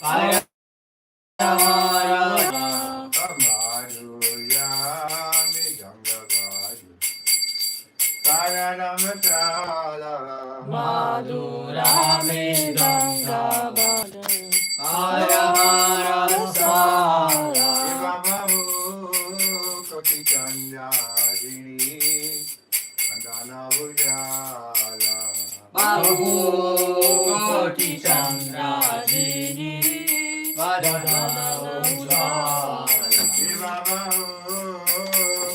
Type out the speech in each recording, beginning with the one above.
Hare Rama Madhuyami Gangavadu Karanamachala Madhurame Gangavadu Aramarasala Shivabahu Koti Chandradini Vandana Ujala Bahu Koti Chandrajini Vadana Ujala Shivabahu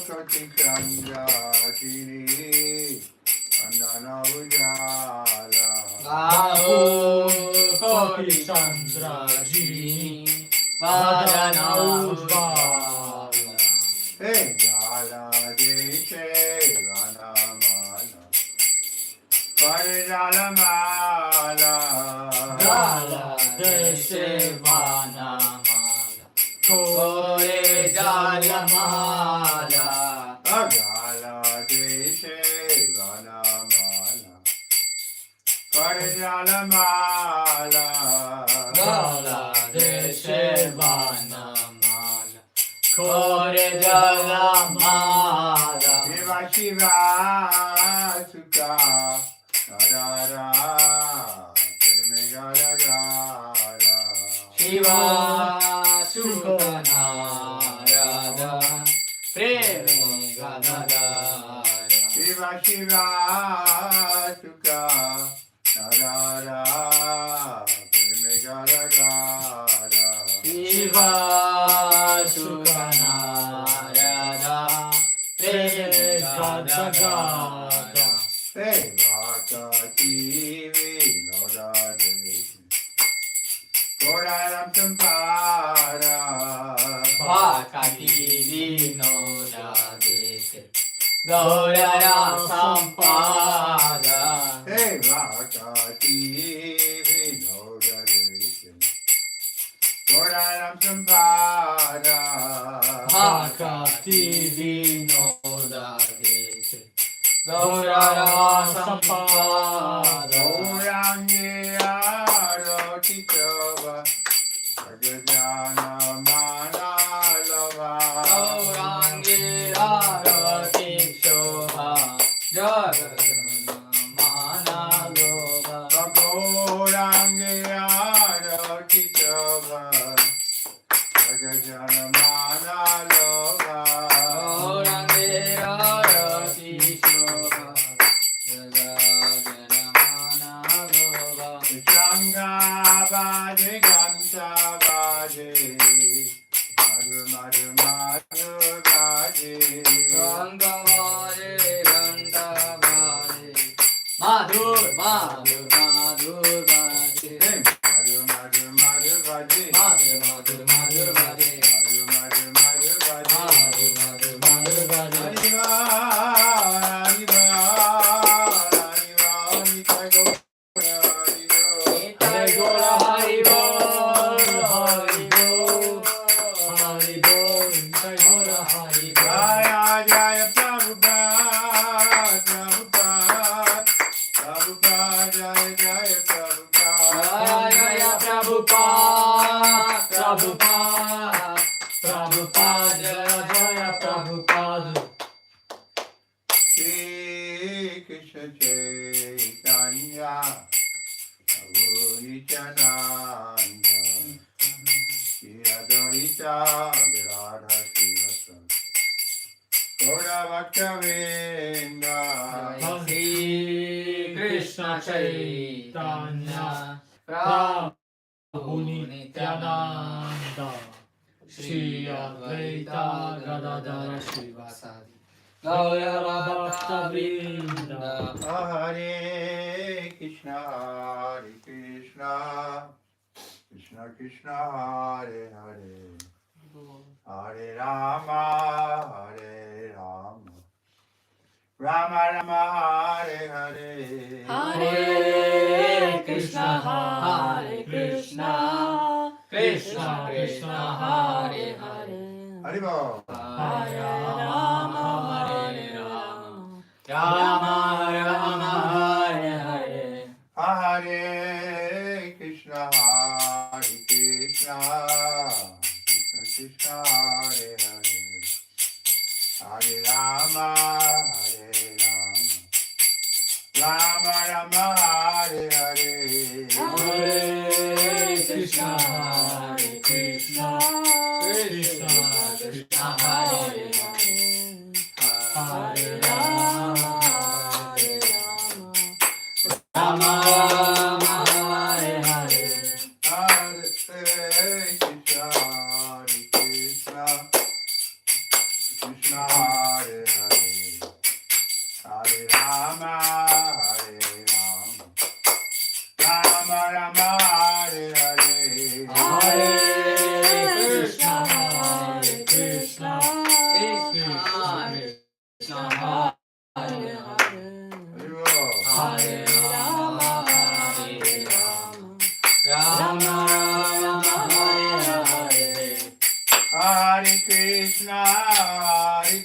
Koti Chandradini Vandana Ujala Bahu Koti Chandrajini Vadana Ujala Hey Gala Deshe Vanamala Parijalamala Gala Deshe Vanamala Kore Jalamala Agala Deshe Vanamala Parijalamala Gala Deshe Vanamala Kore Jalamala Shiva Shiva Sukha Narara Premegara Shiva Sukhanarada Preme Gadagara Shiva Shiva Sukha Narara Premegara Shiva Sukhanarada Preme Gadagara Hey Vakati Vinodadesi Goraram Sampada Vakati Vinoda Dese Gaurara Sampada Hey Vakati Vinodadesi Goraram Sampada Vakati Vinoda Dese Gaurara Sampada Gaurangi Aroti Chova Sagajana Manalava Gaurangi Arati Shobha Jaganamana-loba Gaurangi Aroti Chova Sagajana Manalava Gaurangi Arati Shobha Jaganamana-loba Shanga Baje Ganta Baje Madhu Madhu Madhu Baje Gandhavare Gandhavare Madhur Madhur Madhur Bhaje Madhu Madhu Madhu Baje Madhur Madhur Madhur Bhaje Madhu Madhu Madhu Baje Madhur Madhur Madhur Bhaje Hariva Hariva Hariva Nitai Gaura Hariva Nitai Gora Hari Bol Nitai Gora Hari Bol Jaya Jaya Prabhupada Prabhupada Prabhupada Jaya Jaya Prabhupada Jaya Prabhupada Prabhupada Prabhupada Jaya Prabhupada Shri Krishna Chaitanya Prabhu Nityananda Shri Advaita Radha Shivasa Gaura Bhaktavinda Shri Krishna Chaitanya Prabhu Nityananda Shri Advaita Gadadara Shivasadi Gaura Bhakta-vrinda Hare Krishna Hare Krishna Krishna Krishna Hare Hare Hare Rama Hare Rama Rama Rama Hare Hare Hare Krishna Hare Krishna Krishna Krishna Hare Hare Haribo Hare Rama Hare Rama Rama Rama Hare Hare Hare Krishna Hare Krishna Krishna, Krishna Krishna, Hare Hare, Hare Rama, Hare Rama, Rama Rama, Hare Hare, Hare Krishna, Hare Krishna, Krishna Krishna, Hare Hare, Hare Rama, Hare Rama, Rama Rama, Hare Hare, Hare Krishna, Hare Krishna, Krishna Hare Hare, Hare Rama, Hare Rama, Rama Rama, Hare Hare, Hare Krishna, Hare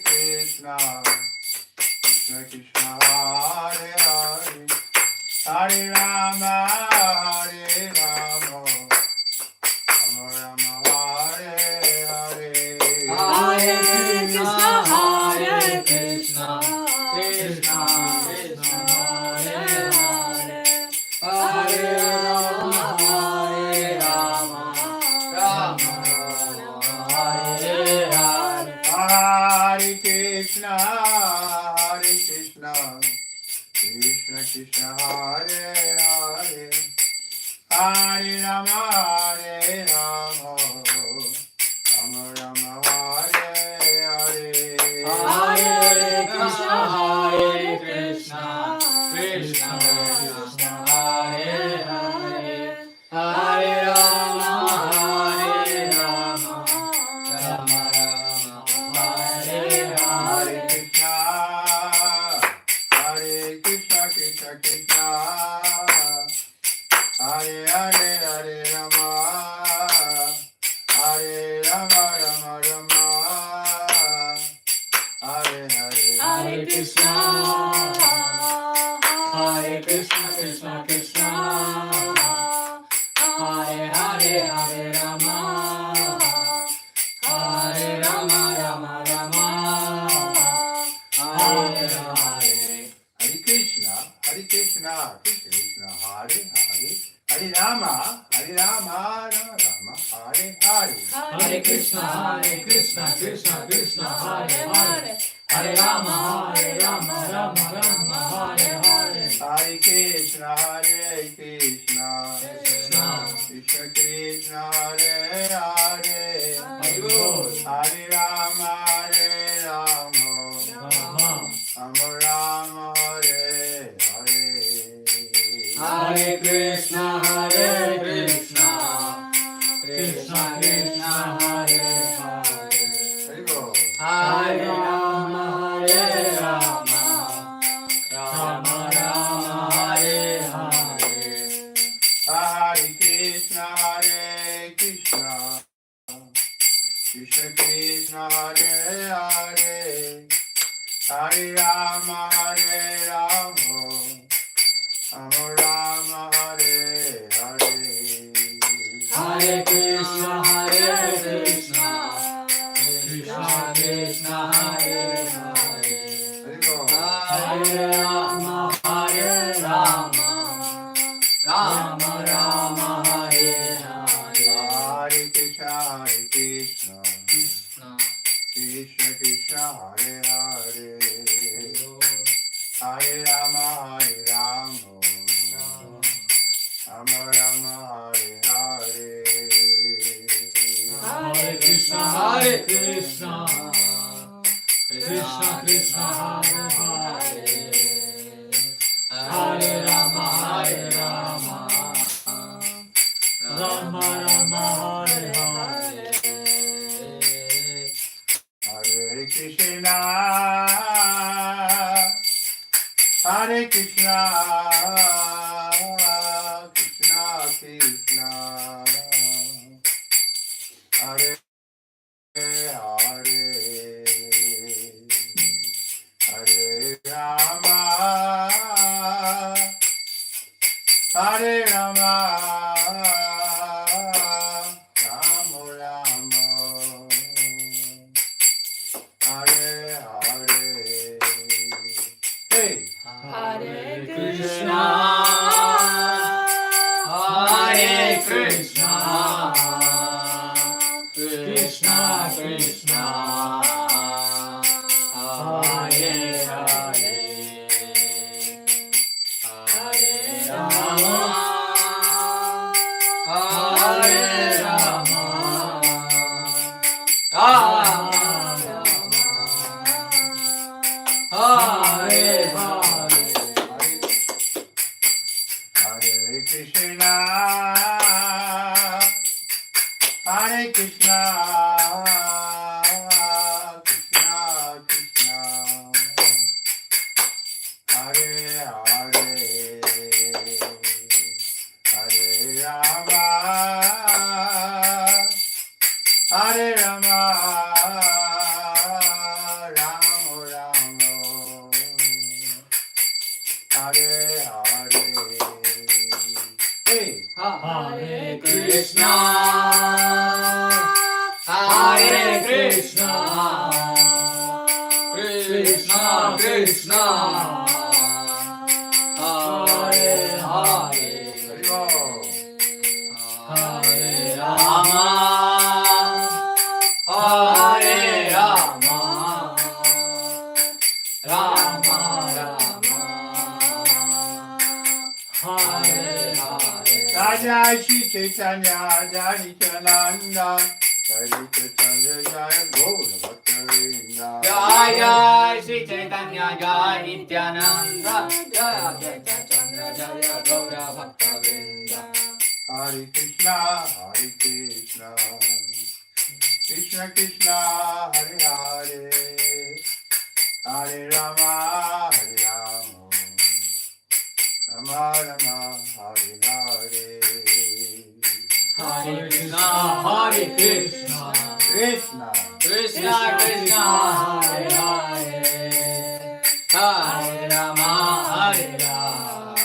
Krishna, Krishna Krishna, Hare Hare, Hare Rama, Hare Rama, Rama Rama, Hare Hare, Hare Krishna, Hare Krishna, Krishna Krishna, Hare Hare, Hare Rama, Hare Rama, Rama Rama, Hare Hare, Hare Krishna, Hare Krishna, Krishna Krishna, Hare Hare, Hare Rama, Hare Rama, Rama Rama, Hare Hare, Hare Krishna, Hare Krishna, Krishna Krishna, Hare Hare, Hare Rama, Hare Rama, Rama Rama, Hare Hare, Hare Krishna, Hare Krishna, Krishna Krishna, Hare Hare, Hare Rama, Hare Rama, Rama Rama, Hare Hare Hare, Krishna, Hare Krishna, Krishna Krishna, Hare Hare, Hare Rama, Hare Rama, Rama Rama, Hare Hare, Hare Krishna, Hare Krishna, Krishna Krishna, Hare Hare, Hare Rama, Hare Rama, Rama Rama, Hare Hare. Hare Krishna, Hare Krishna, Krishna Krishna, Hare Hare, Hare Rama, Hare Rama, Rama Rama, Hare Hare. Hare Krishna, Krishna Krishna, Hare Hare, Hare Rama, Rama Rama, Hare Hare, Hare Krishna, Hare Krishna, Krishna Krishna Krishna, Hare Hare, Hare Bol, Hare Rama, Hare Rama, Rama, Rama Rama, Hare Hare. Hare Krishna, Krishna Krishna, Hare Hare, Hare Bol. Hare Rama, Rama Rama, Hare Hare, Hare Krishna, Hare Krishna, Krishna Krishna, Hare Hare, Hare Rama, Hare Rama, Rama Rama, Hare Hare. Hare Krishna, Krishna Krishna, Hare Hare, Hare Bol. Hare Rama, Rama Rama, Hare Hare, Hare Krishna, Hare Krishna, Krishna Krishna Krishna, Hare Hare, Hare Rama, Hare Rama, Rama Rama, Hare Hare. Hare Krishna, Krishna Krishna, Hare Hare, Hare Rama, Rama Rama, Hare Hare, Hare Krishna, Hare Krishna, Krishna Krishna, Hare Hare, Hare Rama, Hare Rama, Krishna, Hare Krishna, Krishna Krishna, Hare Hare, Hare Rama, Hare Rama, Rama Rama, Hare Hare. Hey. Hare Krishna, Hare Krishna, Krishna Krishna, Hare Hare, Hare Rama, Hare Rama, Rama Rama, Hare Hare. Raja Shri Chaitanya, Jai Nityananda, Jai Chaitanya, Jai Gaura Bhakta-vrinda. Jai Jai Shri Chaitanya Jai Nityananda Jai Chaitanya Jai Gaura Bhakta Vrinda. Hare Krishna, Hare Krishna, Krishna Krishna, Hare Hare, Hare Rama, Hare Rama, Rama Rama, Hare Hare. Hare Krishna Hare Krishna Krishna, Krishna Krishna Hare Hare, Hare Rama Hare Rama,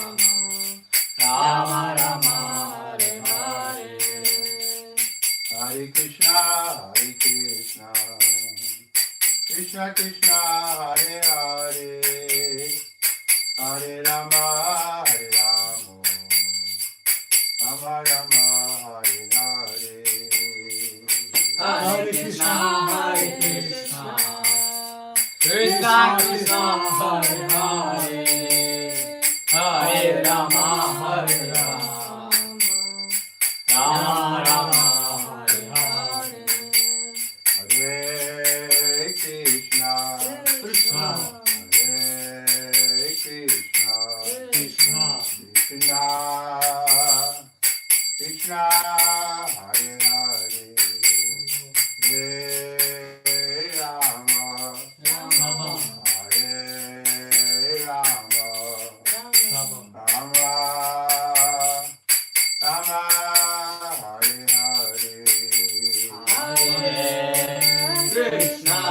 Rama Rama Hare Hare. Hare Krishna, Hare Krishna, Krishna Krishna, Hare Hare, Hare Rama, Hare Rama, Rama Rama, Hare Hare. Hare Krishna Hare Krishna Krishna Krishna Hare Hare, Hare Rama Hare Rama, Rama Rama Hare Hare. Hare Krishna, Krishna Hare Krishna, Krishna Krishna Krishna, Hare Hare, Hare Rama, Rama Hare Rama, Rama Rama Rama, Hare Hare. Hare Krishna Hare Krishna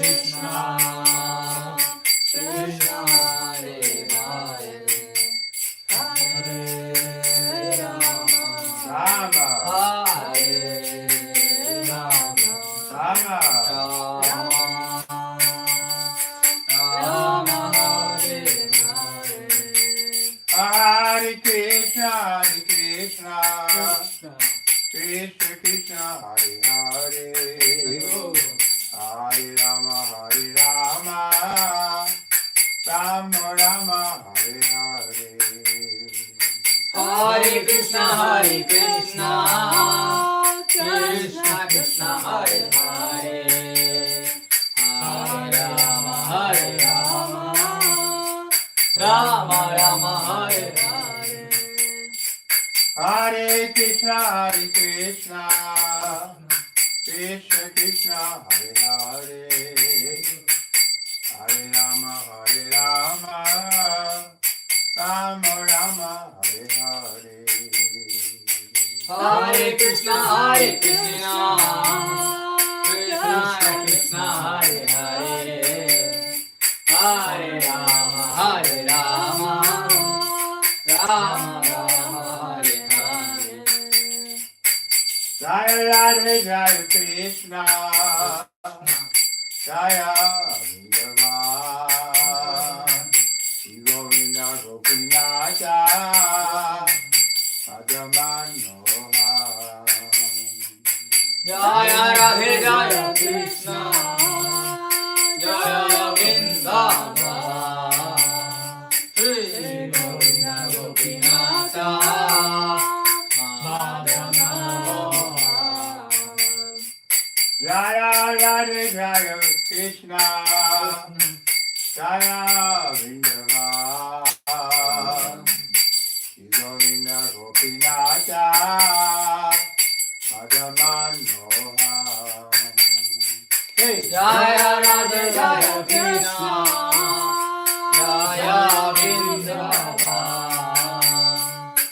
Krishna, Krishna Krishna Hare Hare, Hare Rama Rama, Hare Rama, Rama, Rama Hare Hare. Hare Krishna, Hare Krishna, Krishna Krishna Krishna, Hare Hare, Hare Rama, Hare Rama, Rama Rama, Hare Hare. Hare Krishna Hare Krishna Krishna Krishna Hare Hare, Hare Rama Hare Rama, Rama Rama Hare Hare. Hare Krishna, Hare Krishna, Krishna Krishna, Hare Hare, Hare Rama, Hare Rama, Rama Rama, Hare Hare. Hare Krishna Hare Krishna Krishna Krishna Hare Hare, Hare Rama Hare Rama, Rama Rama Hare Hare. Jaya Radhe Jaya Krishna, Jaya Vrindavan, Shri Govinda Gopinacha, Madhamanohar. Jaya Radhe Jaya Krishna Jaya Vrindavan, Shri Govinda Gopinatha, Madhamanohar. Jaya Radhe Jaya Krishna, Jaya Vrindavan Govinda Gopinata Madhamanohar. Hey! Jaya Radha Jaya Krishna Jaya Vrindavan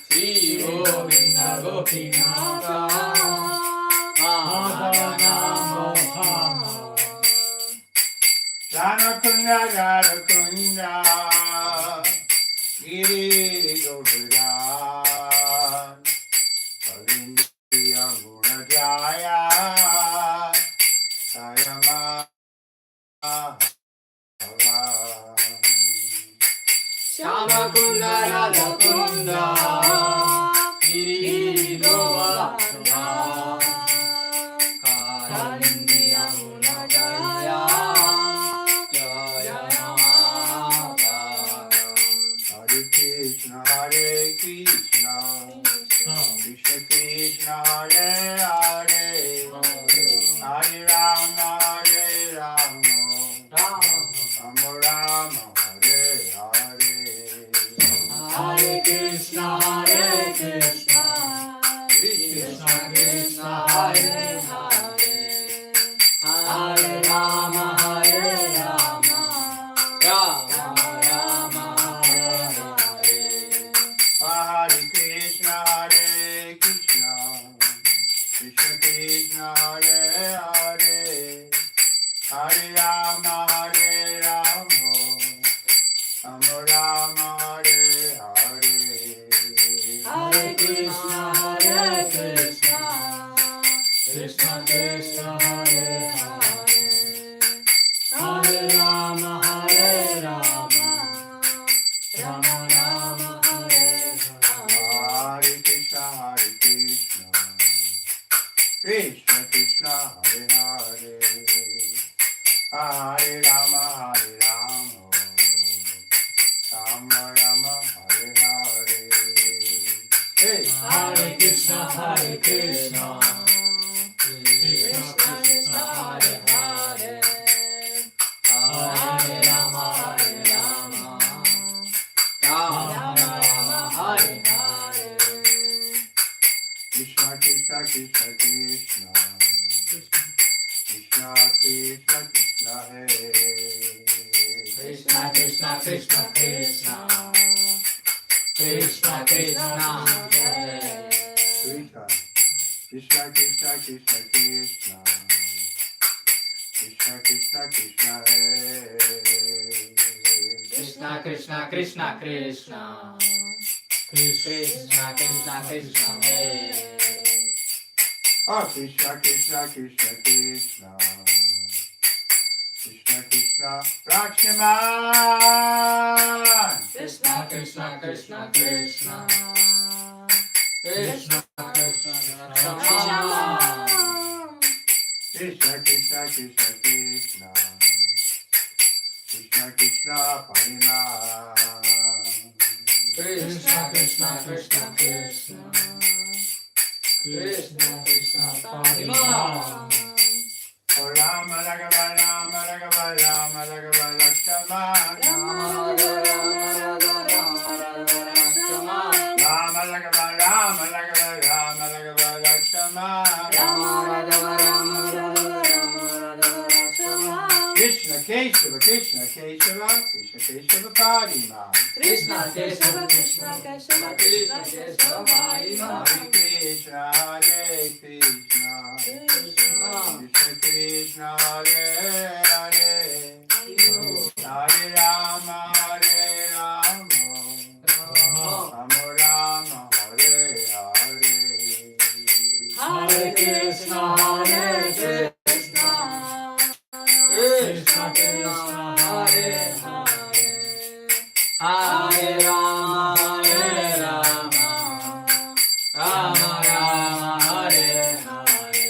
Shri Govinda Gopinata Madhamanohar. Ranakunda Radakunda Giri Govardhan Kavindriya Gunajaya Sayama Shama Kunda Radha Kunda Giri Govardhan Kalindiya Gunajaya Jaya Namah. Hare Krishna Hare Krishna Krishna Krishna Hare Hare Hare Rama Hare Rama Rama Rama Hare Hare Hare Krishna Hare Krishna Krishna Krishna Hare Hare Hare Rama Hare Rama Rama Rama Hare Hare. Hare Krishna Hare Krishna Krishna Krishna Hare Hare Hare Rama Hare Rama Rama Rama Hare Hare Hare Krishna Hare Krishna Krishna Krishna Hare Hare Hare Rama Hare Rama Rama Rama Hare Hare. Hare Krishna Hare Krishna Krishna Krishna Hare Hare Hare Rama Hare Rama Rama Rama Hare Hare. Hey! Hare Krishna Hare Krishna Krishna Krishna Hare Hare Hare Rama Hare Rama Rama Rama Hare Hare. Krishna Krishna Krishna Krishna Krishna Krishna Krishna Hare Krishna Krishna Krishna Krishna Krishna Krishna Hare. Krishna Krishna Krishna Krishna Krishna Krishna Krishna Krishna Hare Krishna Krishna Krishna Krishna Krishna Krishna Krishna Hare. Oh Krishna Krishna Krishna Krishna Krishna Krishna Rakshaman. Krishna Krishna Krishna Krishna Krishna Krishna Rama. Krishna Krishna Krishna Krishna Krishna Krishna Parima. Krishna Krishna Krishna Krishna Krishna Krishna Parima. Oh Rama Raghava Rama Raghava Rama Raghava Lakshmana. Rama Rama Rama Rama Rama Rama Raghava Rama Raghava Rama Raghava Lakshmana. Rama Rama Rama Rama Rama. Krishna Keshava Krishna Keshava Krishna Keshava Parima. Krishna Keshava Krishna Keshava Krishna Keshava Parima. Hare Krishna Hare Krishna Krishna Krishna Hare Hare Hare Rama Hare Rama Rama Rama Hare Hare. Hare Krishna Hare Krishna Krishna Krishna Hare Hare Hare Rama Hare Rama Rama Rama Hare Hare.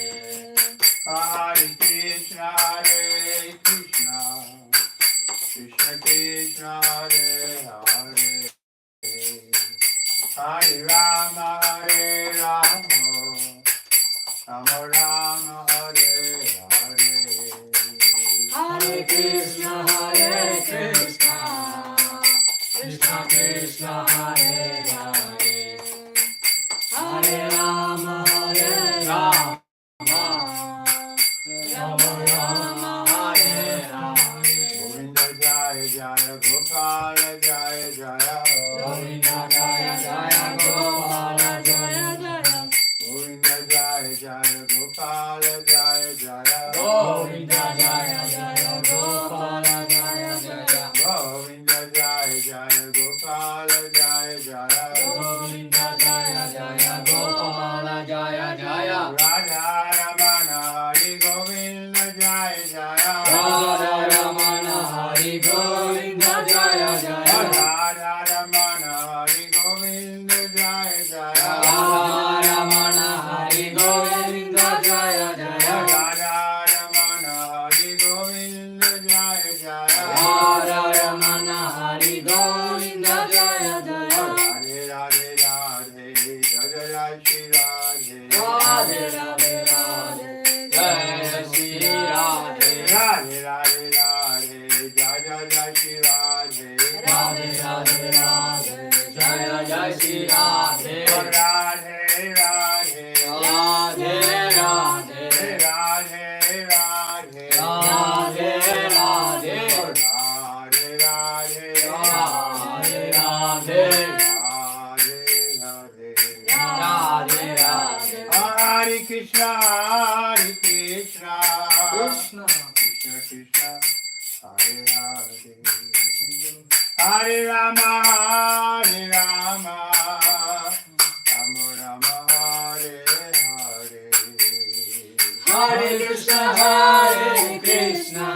Hare Krishna Hare Krishna Krishna Krishna Hare Hare Hare Rama Hare Rama Rama Rama Hare Hare. Hare Krishna Hare Krishna Krishna, Hare Hare, Hare Rama, Hare Rama, Rama Rama, Hare Hare. Govinda Jaya Jaya Gopala Jaya Jaya. Govinda Jaya Jaya Gopala Jaya Jaya. Govinda Jaya Jaya Gopala Jaya Jaya. Govinda Jaya Jaya Gopala Jaya Jaya. Govinda Jaya Jaya Gopala Jaya Jaya. Govinda Jaya Jaya Gopala Jaya Jaya. Radha Ramana Hari Govinda Jaya Jaya. Radha Ramana Hari Govinda Jaya Jaya. Radha Ramana Hari Govinda Jaya Jaya. Radha Ramana Hari Govinda Jaya Jaya. Radha Ramana Hari Govinda Jaya Jaya. Radha Ramana Hari Govinda Jaya Jaya. Radhe Radhe Radhe Jaya Jaya Shri Radhe. Radhe Radhe Radhe Jaya Shri Radhe. Radhe Radhe Radhe Jaya Jaya Shri Radhe. Radhe Radhe Radhe Jaya Jaya Shri Radhe. Radhe Radhe Radhe Radhe Radhe Radhe Radhe Radhe Radhe Radhe Radhe Radhe Radhe Radhe. Hare Krishna, Hare Krishna, Krishna Krishna Krishna, Hare Hare, Hare Rama, Hare Rama, Rama Rama, Hare Hare. Hare Krishna, Hare Krishna,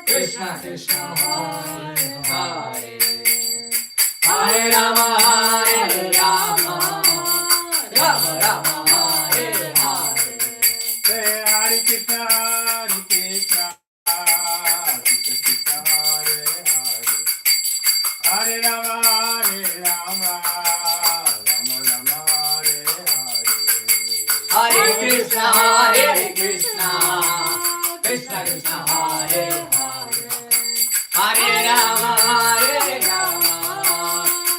Krishna Krishna, Hare Hare, Hare Rama, Hare Rama, Rama Rama, Hare Hare. Hare Krishna, Hare Krishna, Krishna Krishna, Hare Hare, Hare Rama, Hare Rama, Rama Rama, Hare Hare. Hare Krishna, Hare Krishna, Krishna Krishna, Hare Hare, Hare Rama, Hare Rama,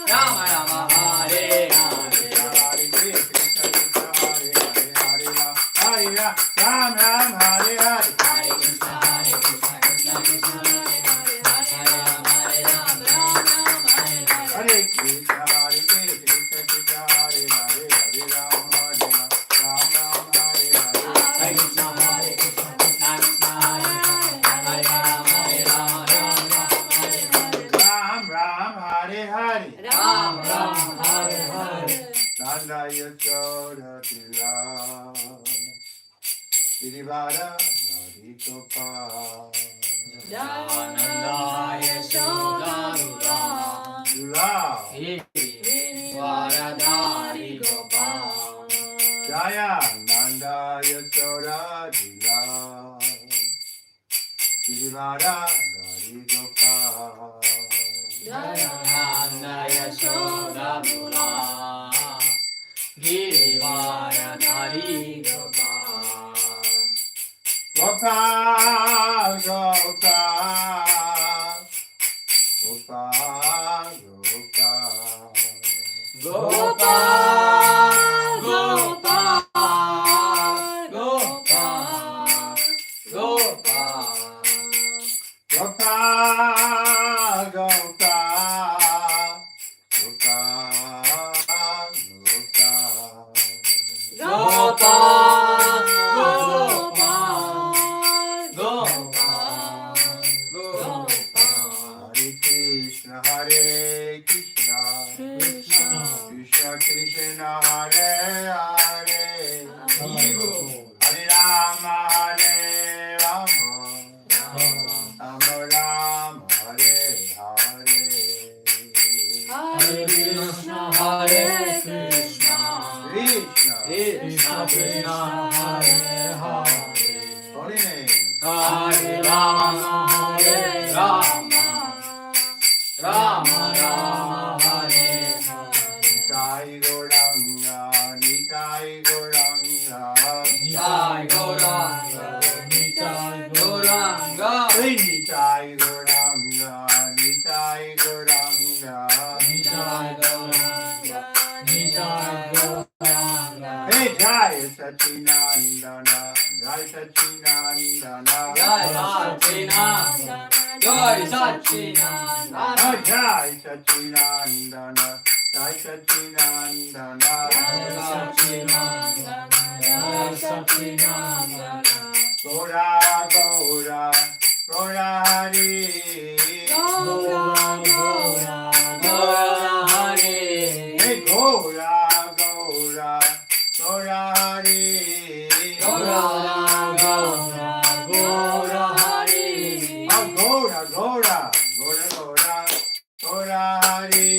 Rama Rama, Hare Hare. Hare Krishna, Krishna Hare Hare, Hare Ram Ram, Hare Hare. Hare Krishna, Krishna Krishna, Hare Hare, Hare Rama, Hare Rama, Rama Rama, Hare Hare. Hare Krishna, Hare Krishna, Krishna Hare Hare, Hare Ram, Ram Ram, Hare Hare. Hare Krishna, Krishna Krishna, Hare Hare, Hare Rama, Hare Rama, Rama Rama, Hare Hare. Ram Ram, Hare Hare. Ram Ram, Hare Hare. Nanda Yashoda Tila, Girivara Dari Gopal. Nanda Yashoda Dula, Dula, Varadari Gopal. Jaya Nanda Yashoda Tila, Girivara Dari Gopal. Nanda Yashoda Dula, Girivaradari Gopal. Gopal, Gopal, Gopal, Gopal. Gopal, Gopal, Gopal, Gopal. Gopal, Gopal, Gopal, Gopal, Gopal, Gopal, Gopal. Hare Krishna, Hare Krishna, Krishna, Krishna Krishna, Hare Hare, Hare Hare Rama, Hare Rama, Rama Rama, Hare Hare. Hare Krishna, Hare Krishna, Krishna, Krishna Krishna, Hare Hare. Holy name. Hare Rama, Hare Rama, Rama Rama, Hare Hare. Nitai Gauranga, Nitai Gauranga, Nitai Gauranga, Nitai Gauranga, Nitai Gauranga, Nitai Gauranga, Satchinandana. Jai Satchinandana. Jai Satchinandana. Jai Satchinandana. Jai Satchinandana. Jai Satchinandana. Gora Gora Gora Hari. Gora Gora Gora Hari. Hey Gora Gora Gora Hari. Gora Gora Gora Hari. Oh Gora Gora Gora Gora Gora Hari.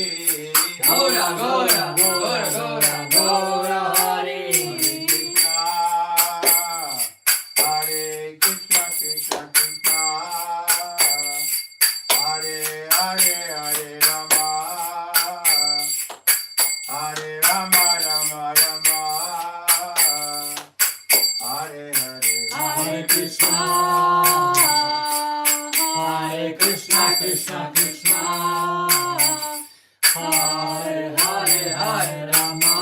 Gora Gora Gora Gora Gora Hari. Hare Krishna Krishna Krishna Hare Hare Hare Rama Hare Rama Rama Rama Hare Hare Hare Krishna Hare Krishna Krishna Krishna Hare Hare Hare Rama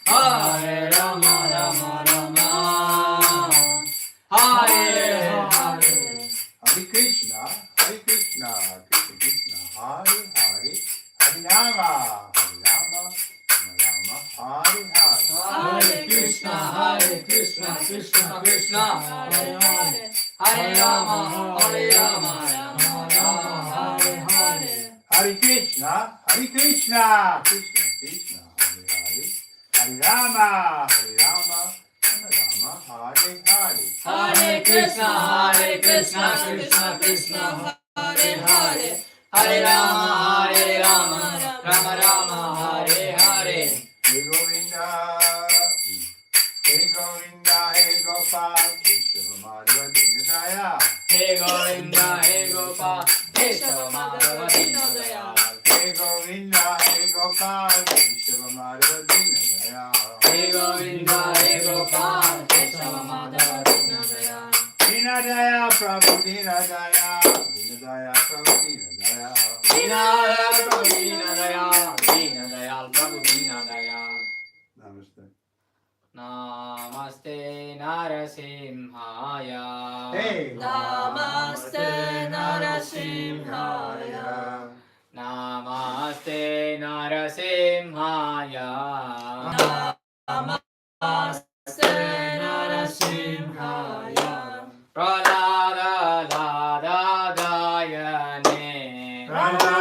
Hare Rama Rama Rama Hare Hare. Hare Krishna Krishna Krishna Hare Hare Hare Rama Rama Rama Hare Hare Hare Krishna Krishna Krishna Hare Hare Hare Rama Rama Rama Hare Hare. Hare Krishna Krishna Krishna Hare Hare Hare Rama Rama Rama Hare Hare Hare Krishna Krishna Krishna Hare Hare Hare Rama Rama Rama Hare Hare. Hey Govinda Hey Govinda Hey Gopal Keshav Madhava Dinadaya Hey Govinda Hey Gopal Keshav Madhava Dinadayal. Hey Govinda Hey Gopal Keshav Madhava Dinadaya Hey Govinda Hey Gopal Keshav Madhava Dinadayal. Dinadaya Prabhu Dinadaya Dinadaya Prabhu Dinadaya Dinadayal Prabhu Dinadayal. Dinadayal Prabhu Dinadayal. Namaste Namaste Narasimhaya. Hey Namaste Narasimhaya. Namaste Narasimhaya. Namaste Narasimhaya. Pralada Lada Dayane. Radha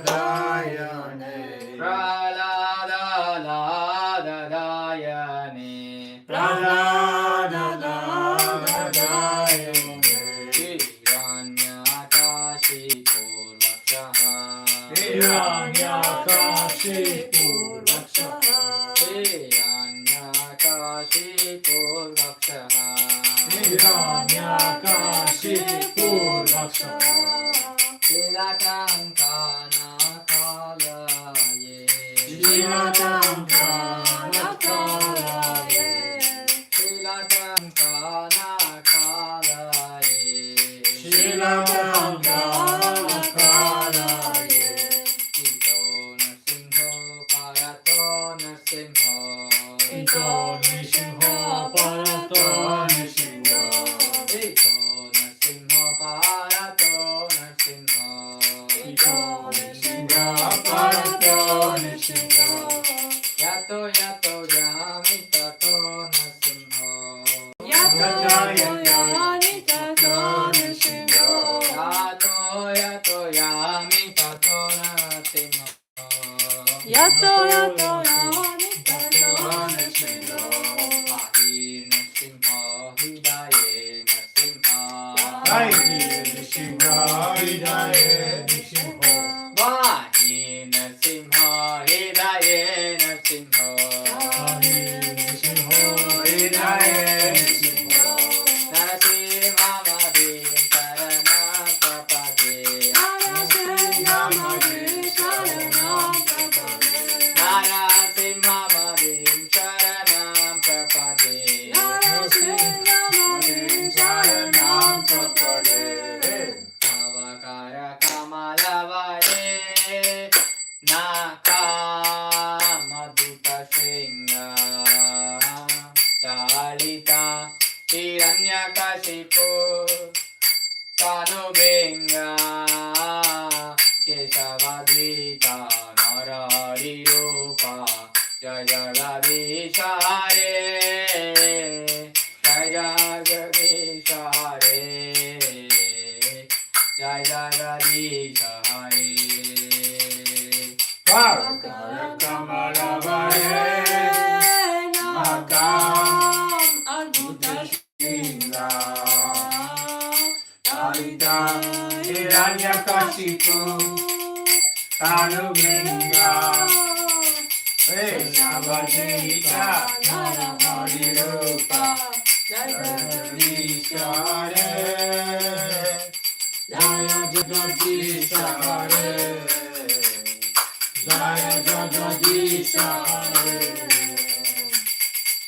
Dayane Pralada Lada Dayane. Radha Dayane Hiranyakashipu Lakshaha. Hiranyakashipu Lakshaha Hiranyakashipu Lakshaha. Hiranyakashipu Lakshaha Shilakankanakalaye. Shilakankanakalaye Shilakankanakalaye. Shilakankanakalaye Ito Nasimho Parato Nasimho. Ito Nishinho Parato Nishinho Ito Nasimho Parato Nasimho. Ito Nishinho Parato Nishinho Yato Yato Yami Tato Nasimho. Yato Yani Tato Nishinho. Yato Yato Yami Tato Nasimho. Yato Yani Tato Nishinho Mahir Nasimho Hidaye Nasimho. Jai Nishinho Hidaye Nishinho Mahir Nasimho Hidaye Nasimho. Nishinho Hidaye Nishinho Narasimhamadi Saranam Prapade. Narasimhamadi Sharanam Prapade. Narasimhamadi Saranam Prapade. Narasimhamadi Sharanam Prapade. Avakara Kamalavaye. Benga Keshavadvita Narari Rupa Jai Jagadisha Hare Jai Jagadisha Hare Jai Jagadisha Hare Bhagavata Kamalavare Makam Adbhuta Shinga Adita Hiranyakashipu Tanubringa Keshavadita Narahari Rupa Jagadisha Hare Jaya Jagadisha Hare Jaya Jagadisha Hare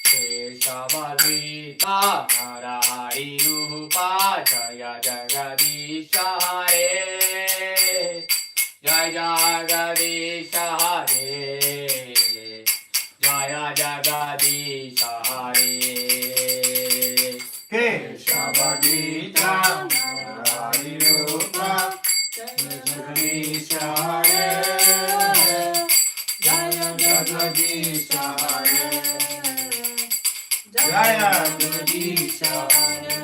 Keshavadvita Narahari Rupa Jaya Jagadisha Hare Jai Jagadisha Hare Jaya Jagadisha Hare Keshavadita Narahari Rupa Jagadisha Hare Jaya Jagadisha Hare Jaya Jagadisha Hare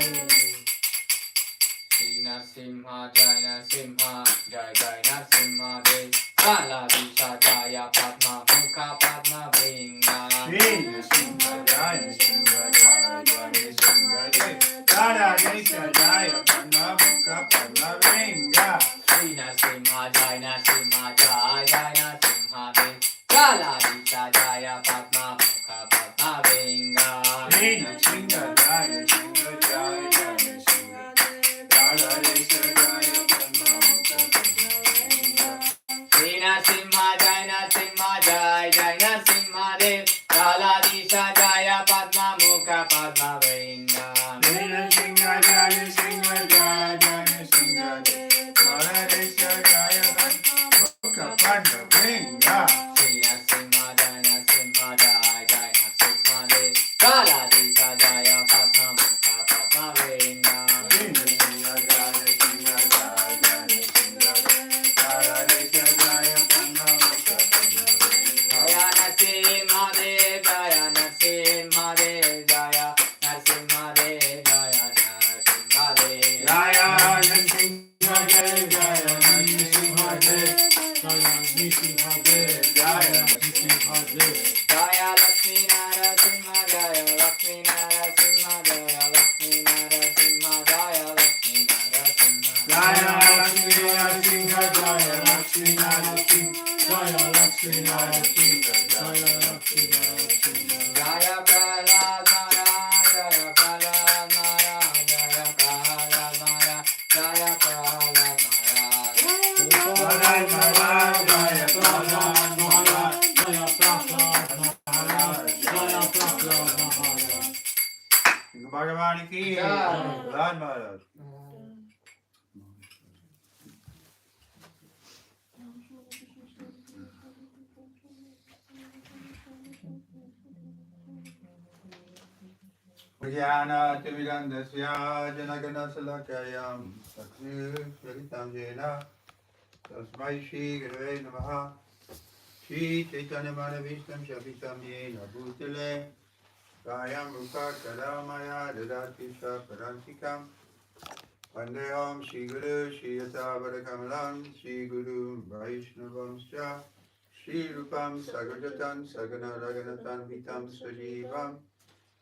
Shri Narasimha Jai Narasimha Jai Jai Narasimha Dev Kaladisha Jaya Padma Mukha Padma Vringa Shri Narasimha Jaya Narasimha Jaya Jaya Narasimha Dev Kaladisha Jaya Padma Mukha Padma Vringa Shri Narasimha Jai Narasimha Jai Jai Narasimha Dev Kaladisha Jaya Padma Mukha Padma Vringa Shri Narasimha Jaya Narasimha Jaya Jaya Narasimha Dev Kaladisha Jaya Padma Mukha Padma Vringa Shri Narasimha Jai Narasimha Jai Jai Narasimha Dev Kaladisha Jaya Padma Mukha Padma Vringa Shri Narasimha Jaya Narasimha Jaya Jaya Narasimha Dev Kaladisha Jaya Padma Mukha Padma Vringa Shri Narasimha Jai Narasimha Jai Jai Narasimha Dev Kaladisha Jaya Padma Mukha Padma Vringa Shri Narasimha Jaya Narasimha Jaya Jaya Narasimha Dev Kaladisha Jaya Padma Mukha Padma Vringa Jaya Narasimha Dev Jaya Narasimha Dev Jaya Narasimha Dev Jaya Narasimha Dev Jaya Narasimha Jaya Jaya Narasimha Dev Jaya Narasimha Dev Jaya Narasimha Dev Jaya Lakshmi Narasimha Jaya Lakshmi Narasimha Jaya Lakshmi Narasimha Jaya Lakshmi Narasimha Jaya Lakshmi Narasimha Jaya Lakshmi Narasimha Jaya Lakshmi Narasimha Jaya Lakshmi Narasimha Jaya Prahlad Maharaj Jaya Prahlad Maharaj Jaya Prahlad Maharaj Jaya Prahlad Maharaj Maharaj Maharaj Jaya Prahlad Maharaj Jaya Prahlad Maharaj Jaya Prahlad Maharaj Bhagavan ki Jai. Prahlad Maharaj Jnana-timirandasya janagana-salakayam Sakshir-shritam jena Tasmai Shri-Gurave Namaha Shri Chaitanya-Manavishtam Shapitam Yena Bhutale Kayam Rupa-Kadamaya Dadati-sha Parantikam Vandeham Shri-Guru Shri-Yata-Varakamalam Shri-Guru Vaishnavam-scha Shri-Rupam Sagrajatan Sagana-Raganatan Vitam Sajivam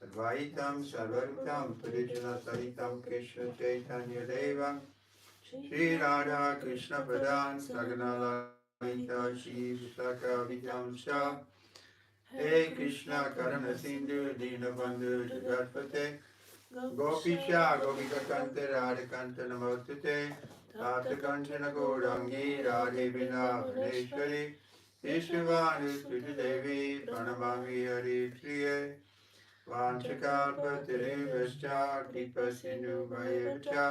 Advaitam Sarvarutam Pradijana Saritam Krishna Chaitanya Devam Shri Radha Krishna Pradan Saganala Vita Shri Visakha Vitamsha He Krishna Karana Sindhu Dinabandhu Jagatpate Gopisha Gopika Kanta Radhakanta Namostute Tata Kanchana Gaurangi Radhe Vina Vaneshwari Ishvanu Stuti Devi Pranamami Hari Priye Vanchakalpatirivascha Kipasinu Vayavcha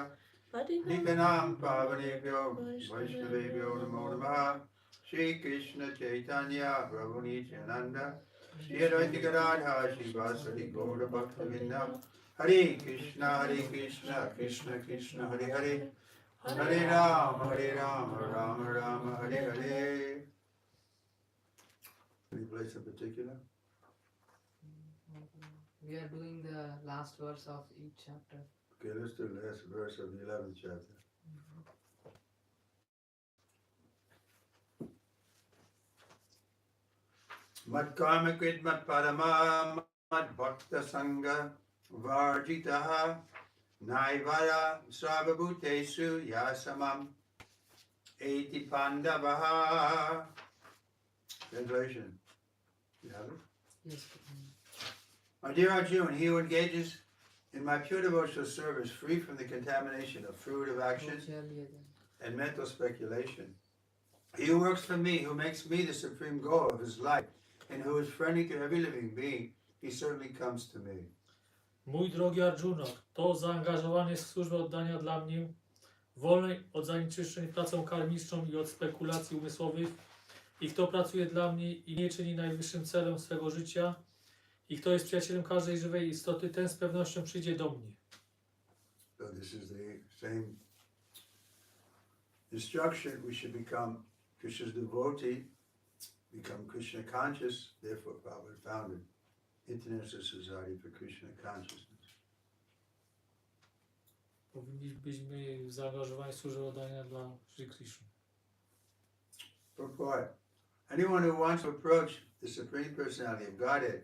Nikanam Pavanebhyo Vaishnavebhyo Namo Namaha Shri Krishna Chaitanya Prabhu Nityananda Shri Advaita Gadadha Shri Vasadi Gaura Bhaktavinda Hare Krishna Krishna Krishna Hare Hare Hare Ram, Hare Rama, Rama Rama, Hare Hare. Any place in particular? We are doing the last verse of each chapter. Okay, let's do the last verse of the 11th chapter. Mat karma krit mat parama mat bhakta sangha varjitaha naivara sarvabhutesu yasamam eti pandavaha. Translation. You have it? Yes. My dear Arjuna, he who engages in my pure devotional service, free from the contamination of fruitive actions and mental speculation, he who works for me, who makes me the supreme goal of his life, and who is friendly to every living being, he certainly comes to me. Mój drogi Arjuna, to zaangażowanie w służbę oddania dla mnie, wolnej od zanieczyszczeń pracą karmiczną i od spekulacji umysłowych, i kto pracuje dla mnie i nie czyni najwyższym celem swego życia, i kto jest przyjacielem każdej żywej istoty, ten z pewnością przyjdzie do mnie. So this is the same instruction. We should become Krishna's devotee, become Krishna conscious. Therefore, Prabhupada founded International Society for Krishna Consciousness. Powinniśmy zaangażowani w służbę oddania dla Sri Krishna. Purport. Anyone who wants to approach the Supreme Personality of Godhead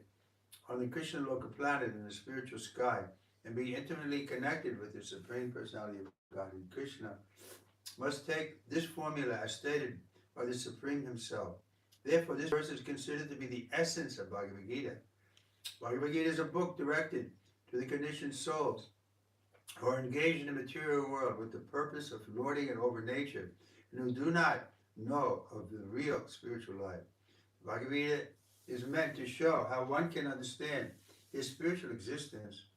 on the Krishna Loka planet in the spiritual sky and be intimately connected with the Supreme Personality of Godhead, Krishna, must take this formula as stated by the Supreme Himself. Therefore, this verse is considered to be the essence of Bhagavad Gita. Bhagavad Gita is a book directed to the conditioned souls who are engaged in the material world with the purpose of lording it over nature and who do not know of the real spiritual life. Bhagavad Gita is meant to show how one can understand his spiritual existence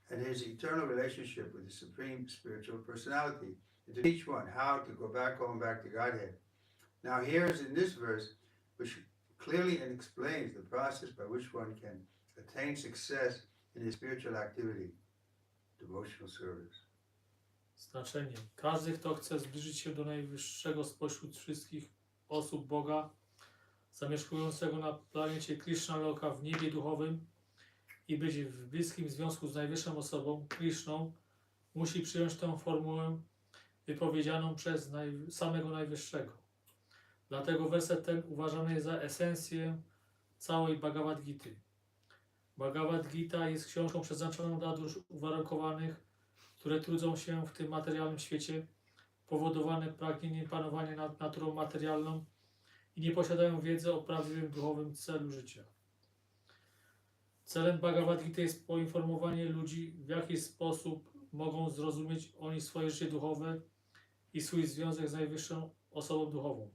and his eternal relationship with the Supreme Spiritual Personality, and to teach one how to go back home, back to Godhead. Now here is in this verse, which clearly explains the process by which one can attain success in his spiritual activity, devotional service. Znaczenie. Każdy, kto chce zbliżyć się do najwyższego spośród wszystkich osób Boga, zamieszkującego na planecie Krishna Loka w niebie duchowym i być w bliskim związku z najwyższą osobą, Krishną, musi przyjąć tę formułę wypowiedzianą przez samego Najwyższego. Dlatego werset ten uważany jest za esencję całej Bhagavad Gity. Bhagavad Gita jest książką przeznaczoną dla dusz uwarunkowanych, które trudzą się w tym materialnym świecie, powodowane pragnieniem panowania nad naturą materialną i nie posiadają wiedzy o prawdziwym duchowym celu życia. Celem Bhagavad Gita jest poinformowanie ludzi, w jaki sposób mogą zrozumieć oni swoje życie duchowe i swój związek z najwyższą osobą duchową.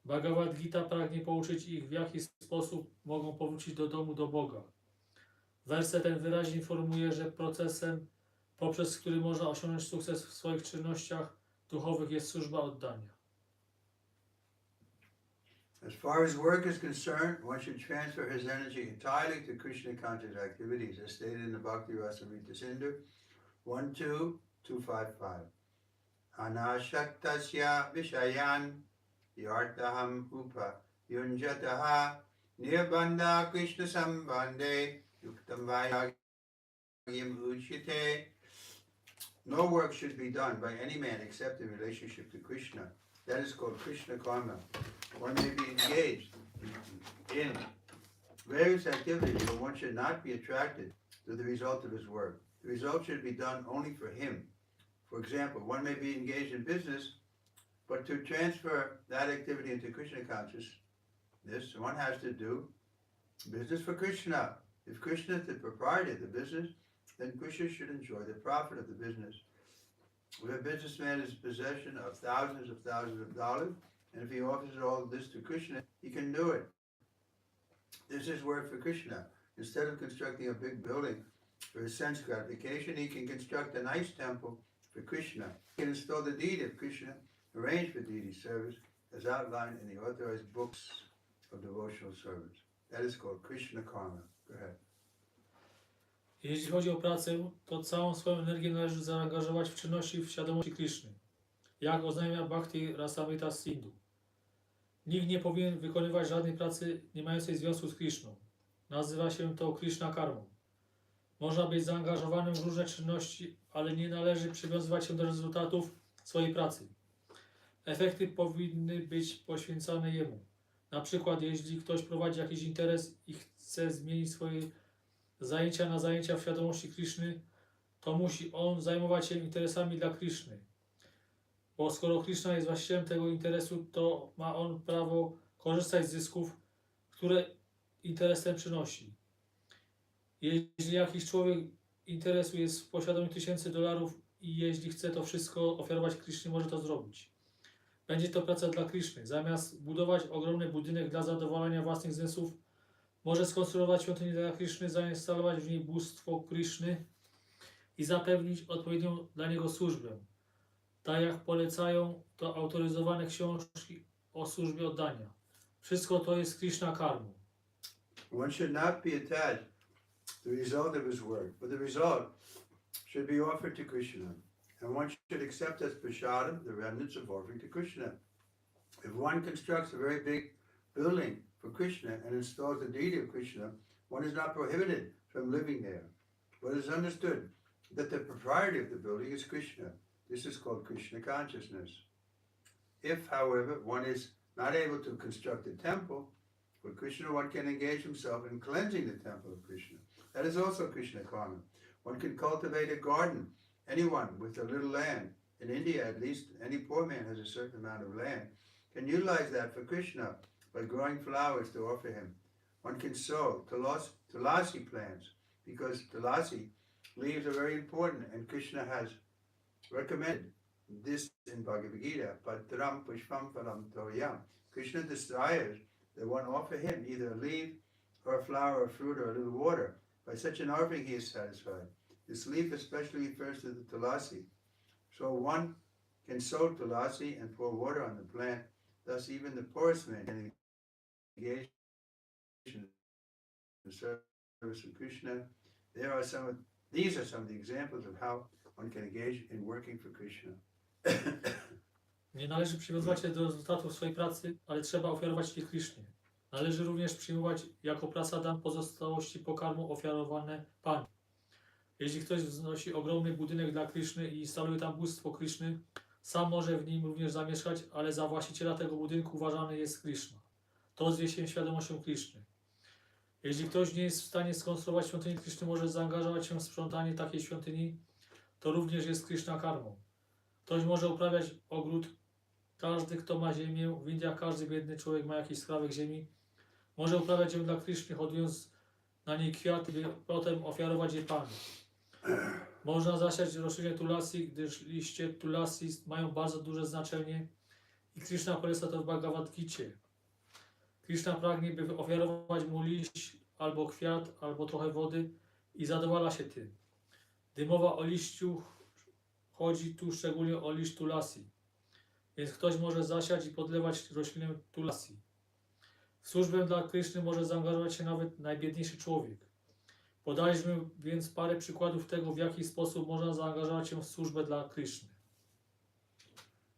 Bhagavad Gita pragnie pouczyć ich, w jaki sposób mogą powrócić do domu, do Boga. Werset ten wyraźnie informuje, że procesem, poprzez który można osiągnąć sukces w swoich czynnościach duchowych, jest służba oddania. As far as work is concerned, one should transfer his energy entirely to Krishna conscious activities, as stated in the Bhakti Rasamrita Sindhu 1.2.255. Anashaktasya vishayan yartaham upa yunjataha nirbandha Krishna sambandhe yuktam vayagyam uchite. No work should be done by any man except in relationship to Krishna. That is called Krishna karma. One may be engaged in various activities, but one should not be attracted to the result of his work. The result should be done only for him. For example, one may be engaged in business, but to transfer that activity into Krishna consciousness, one has to do business for Krishna. If Krishna is the proprietor of the business, then Krishna should enjoy the profit of the business. If a businessman is in possession of thousands of dollars, and if he offers all of this to Krishna, he can do it. This is work for Krishna. Instead of constructing a big building for his sense gratification, he can construct a nice temple for Krishna. He can install the deity of Krishna, arrange for deity service, as outlined in the authorized books of devotional service. That is called Krishna karma. Go ahead. Jeśli chodzi o pracę, to całą swoją energię należy zaangażować w czynności w świadomości Kryszny, jak oznajmia Bhakti Rasamrita Sindhu. Nikt nie powinien wykonywać żadnej pracy nie mającej związku z Kryszną. Nazywa się to Krishna karmą. Można być zaangażowanym w różne czynności, ale nie należy przywiązywać się do rezultatów swojej pracy. Efekty powinny być poświęcane Jemu. Na przykład, jeśli ktoś prowadzi jakiś interes i chce zmienić swoje zajęcia na zajęcia w świadomości Krishny, to musi on zajmować się interesami dla Krishny. Bo skoro Krishna jest właścicielem tego interesu, to ma on prawo korzystać z zysków, które interes ten przynosi. Jeśli jakiś człowiek interesu jest w posiadaniu $1000 i jeśli chce to wszystko ofiarować Krishnie, może to zrobić. Będzie to praca dla Krishny. Zamiast budować ogromny budynek dla zadowolenia własnych zmysłów, może skonstruować świątynię dla Krishny, zainstalować w niej bóstwo Krishny i zapewnić odpowiednią dla niego służbę. Tak jak polecają to autoryzowane książki o służbie oddania. Wszystko to jest Krishna karmą. One should not be attached to the result of his work, but the result should be offered to Krishna. And one should accept as prasadam the remnants of offering to Krishna. If one constructs a very big building for Krishna and installs the deity of Krishna, one is not prohibited from living there. But it is understood that the proprietor of the building is Krishna. This is called Krishna consciousness. If, however, one is not able to construct a temple for Krishna, one can engage himself in cleansing the temple of Krishna. That is also Krishna karma. One can cultivate a garden. Anyone with a little land, in India at least, any poor man has a certain amount of land, can utilize that for Krishna by growing flowers to offer him. One can sow tulasi plants, because tulasi leaves are very important, and Krishna has recommended this in Bhagavad Gita, Patram Pushpam Phalam Toyam. Krishna desires that one offer him either a leaf or a flower or fruit or a little water. By such an offering he is satisfied. This leaf especially refers to the tulasi. So one can sow tulasi and pour water on the plant. Thus even the poorest man can engage in the service of Krishna. These are some of the examples of how one can engage in working for Krishna. Nie należy przywiązywać się do rezultatów swojej pracy, ale trzeba ofiarować je Krishnie. Należy również przyjmować jako prasadam pozostałości pokarmu ofiarowane Pani. Jeśli ktoś wznosi ogromny budynek dla Krishny i instaluje tam bóstwo Krishny, sam może w nim również zamieszkać, ale za właściciela tego budynku uważany jest Krishna. To zwie się świadomością Krishny. Jeśli ktoś nie jest w stanie skonstruować świątyni Krishny, może zaangażować się w sprzątanie takiej świątyni, to również jest Krishna karmą. Ktoś może uprawiać ogród. Każdy, kto ma ziemię, w Indiach każdy biedny człowiek ma jakiś skrawek ziemi, może uprawiać ją dla Krishny, hodując na niej kwiaty, by potem ofiarować je Panu. Można zasiać roślinę tulasi, gdyż liście tulasi mają bardzo duże znaczenie i Krishna poleca to w Bhagavad Gicie. Krishna pragnie, by ofiarować mu liść, albo kwiat, albo trochę wody i zadowala się tym. Gdy mowa o liściu, chodzi tu szczególnie o liść tulasi. Więc ktoś może zasiać i podlewać roślinę tulasi. W służbę dla Krishny może zaangażować się nawet najbiedniejszy człowiek. Podaliśmy więc parę przykładów tego, w jaki sposób można zaangażować się w służbę dla Krishny.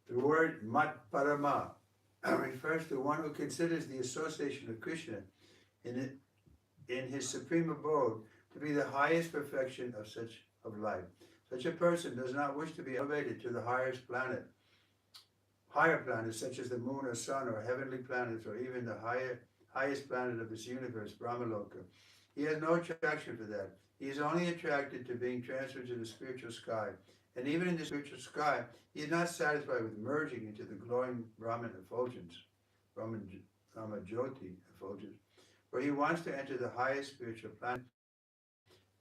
The word mat parama refers to one who considers the association of Krishna in his supreme abode to be the highest perfection of life. Such a person does not wish to be elevated to the higher planets such as the moon or sun or heavenly planets or even the highest planet of this universe, Brahmaloka. He has no attraction for that. He is only attracted to being transferred to the spiritual sky. And even in the spiritual sky, he is not satisfied with merging into the glowing Brahman effulgence, Brahmajyoti effulgence, where he wants to enter the highest spiritual planet,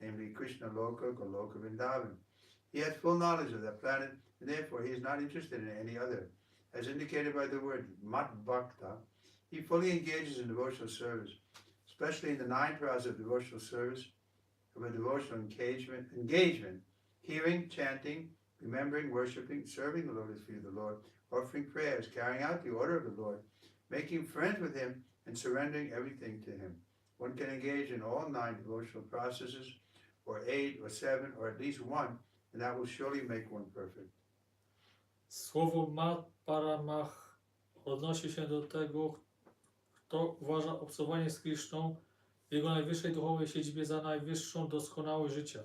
namely Krishna Loka, Goloka, Vrindavan. He has full knowledge of that planet, and therefore he is not interested in any other. As indicated by the word mat bhakta, he fully engages in devotional service, especially in the 9 paras of devotional service, of a devotional engagement, hearing, chanting, remembering, worshipping, serving the lotus feet of the Lord, offering prayers, carrying out the order of the Lord, making friends with him, and surrendering everything to him. One can engage in all 9 devotional processes or 8 or 7 or at least one, and that will surely make one perfect. Słowo mat paramach odnosi się do tego, kto uważa obcowanie z Krishną w jego najwyższej duchowej siedzibie za najwyższą doskonałość życia.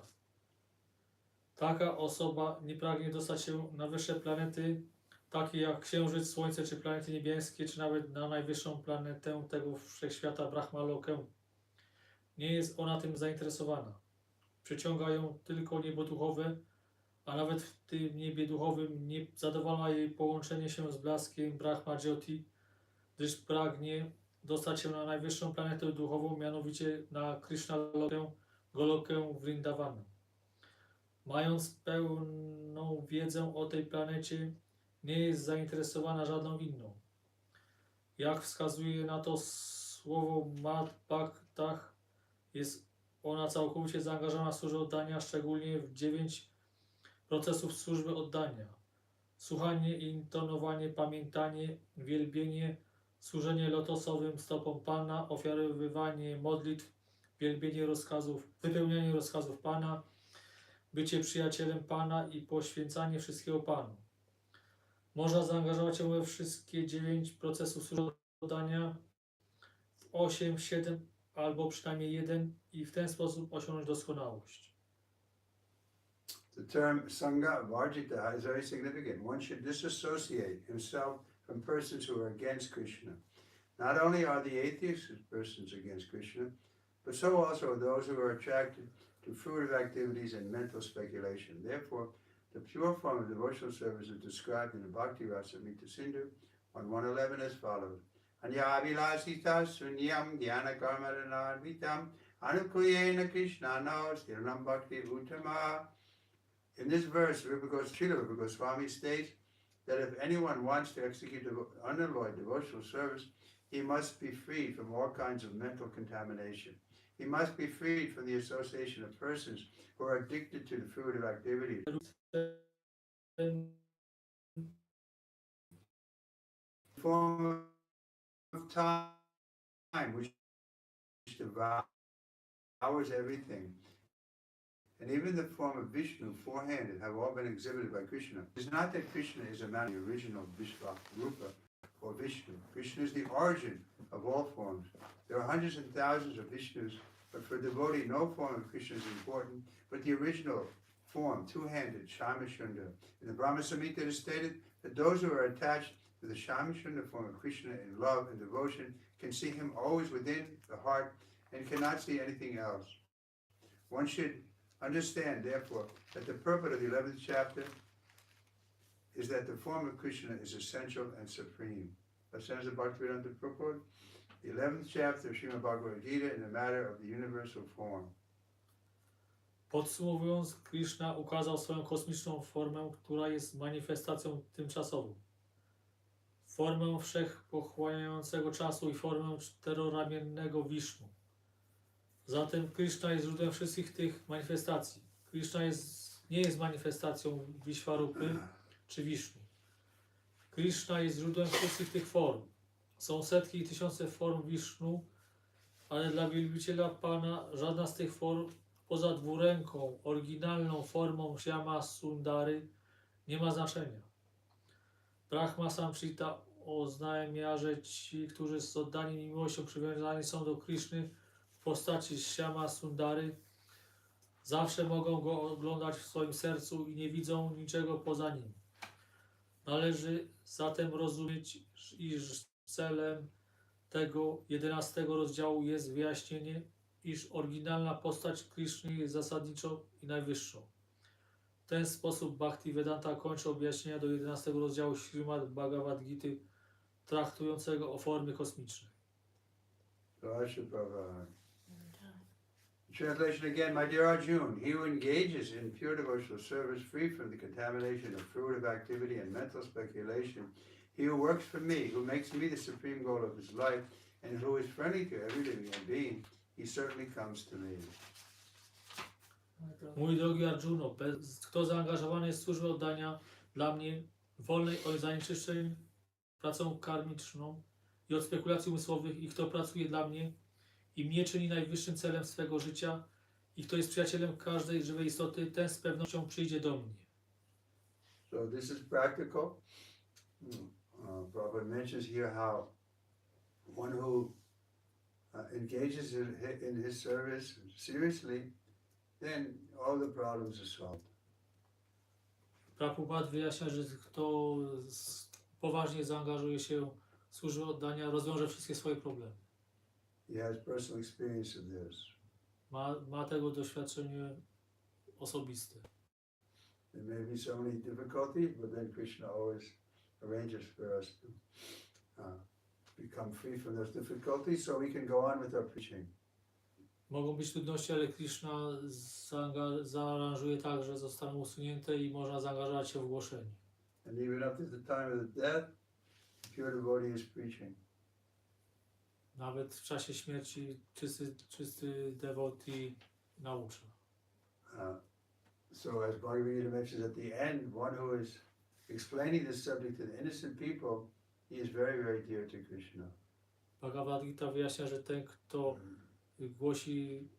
Taka osoba nie pragnie dostać się na wyższe planety, takie jak Księżyc, Słońce czy planety niebieskie, czy nawet na najwyższą planetę tego wszechświata Brahmalokę. Nie jest ona tym zainteresowana. Przyciąga ją tylko niebo duchowe, a nawet w tym niebie duchowym nie zadowala jej połączenie się z blaskiem Brahma Jyoti, gdyż pragnie dostać się na najwyższą planetę duchową, mianowicie na Krishna Lokę, Golokę Vrindavan. Mając pełną wiedzę o tej planecie, nie jest zainteresowana żadną inną. Jak wskazuje na to słowo Mat Bhaktach, jest ona całkowicie zaangażowana w służbę oddania, szczególnie w 9 procesów służby oddania. Słuchanie, intonowanie, pamiętanie, wielbienie, służenie lotosowym stopom Pana, ofiarowywanie modlitw, wielbienie rozkazów, wypełnianie rozkazów Pana, bycie przyjacielem Pana i poświęcanie wszystkiego Panu. Można zaangażować się we wszystkie 9 procesów służby oddania, w 8, 7 albo przynajmniej 1 i w ten sposób osiągnąć doskonałość. The term Sangha Varjita is very significant. One should disassociate himself from persons who are against Krishna. Not only are the atheist persons against Krishna, but so also are those who are attracted to fruitive activities and mental speculation. Therefore, the pure form of devotional service is described in the Bhakti Rasamrita Sindhu on 111 as follows. Anyavilasita sunyam dhyana karmaranarvitam anukuyena krishnano sthirnam bhakti uttama. In this verse, Srila Rupa Goswami states that if anyone wants to execute unalloyed devotional service, he must be freed from all kinds of mental contamination. He must be freed from the association of persons who are addicted to the fruitive activities. Form of time which devours everything. And even the form of Vishnu, four-handed, have all been exhibited by Krishna. It is not that Krishna is a man of the original Vishvarupa or Vishnu. Krishna is the origin of all forms. There are hundreds and thousands of Vishnus, but for a devotee, no form of Krishna is important, but the original form, two-handed, Shamashunda. In the Brahma Samhita, it is stated that those who are attached to the Shamashunda form of Krishna in love and devotion can see him always within the heart and cannot see anything else. One should understand, therefore, that the purport of the 11th chapter is that the form of Krishna is essential and supreme. Bhaskara Bhaktivedanta purport, the 11th chapter of Srimad Bhagavad Gita in the matter of the universal form. Podsumowując, Krishna ukazał swoją kosmiczną formę, która jest manifestacją tymczasową. Formę wszechpochłaniającego czasu i formę czteroramiennego Wisznu. Zatem Krishna jest źródłem wszystkich tych manifestacji. Krishna nie jest manifestacją Vishvarupy czy Wisznu. Krishna jest źródłem wszystkich tych form. Są setki i tysiące form Wisznu, ale dla wielbiciela Pana żadna z tych form poza dwuręką, oryginalną formą Shyama Sundary nie ma znaczenia. Brahma Samhita oznajmia, że ci, którzy z oddaniem i miłością przywiązani są do Krishny w postaci Shyama Sundary, zawsze mogą go oglądać w swoim sercu i nie widzą niczego poza nim. Należy zatem rozumieć, iż celem tego 11 rozdziału jest wyjaśnienie, iż oryginalna postać Krishny jest zasadniczą i najwyższą. W ten sposób Bhaktivedanta kończy objaśnienia do 11 rozdziału Śrimad Bhagavad Gita traktującego o formie kosmicznej. Translation again, my dear Arjuna, he who engages in pure devotional service free from the contamination of fruitive activity and mental speculation, he who works for me, who makes me the supreme goal of his life, and who is friendly to every living being, he certainly comes to me. Mój drogi Arjuno, kto zaangażowany jest w służbę oddania dla mnie, wolnej od zanieczyszczeń, pracą karmiczną i od spekulacji umysłowych, i kto pracuje dla mnie i mnie czyni najwyższym celem swego życia I kto jest przyjacielem każdej żywej istoty, ten z pewnością przyjdzie do mnie. So this is practical. Prabhupada mentions here how one who engages in his service seriously, then all the problems are solved. Prabhupada wyjaśnia, że kto poważnie zaangażuje się w służbę oddania, rozwiąże wszystkie swoje problemy. He has personal experience of this. Ma tego doświadczenie osobiste. There may be so many difficulties, but then Krishna always arranges for us to become free from those difficulties so we can go on with our preaching. Mogą być trudności, ale Krishna zaaranżuje tak, że zostaną usunięte i można zaangażować się w głoszenie. And even up to the time of the death, the pure devotee is preaching. Nawet w czasie śmierci czysty devotee naucza. So as Bhagavad Gita mentions at the end, one who is explaining this subject to the innocent people, he is very, very dear to Krishna. Bhagavad Gita wyjaśnia, że ten, kto głosi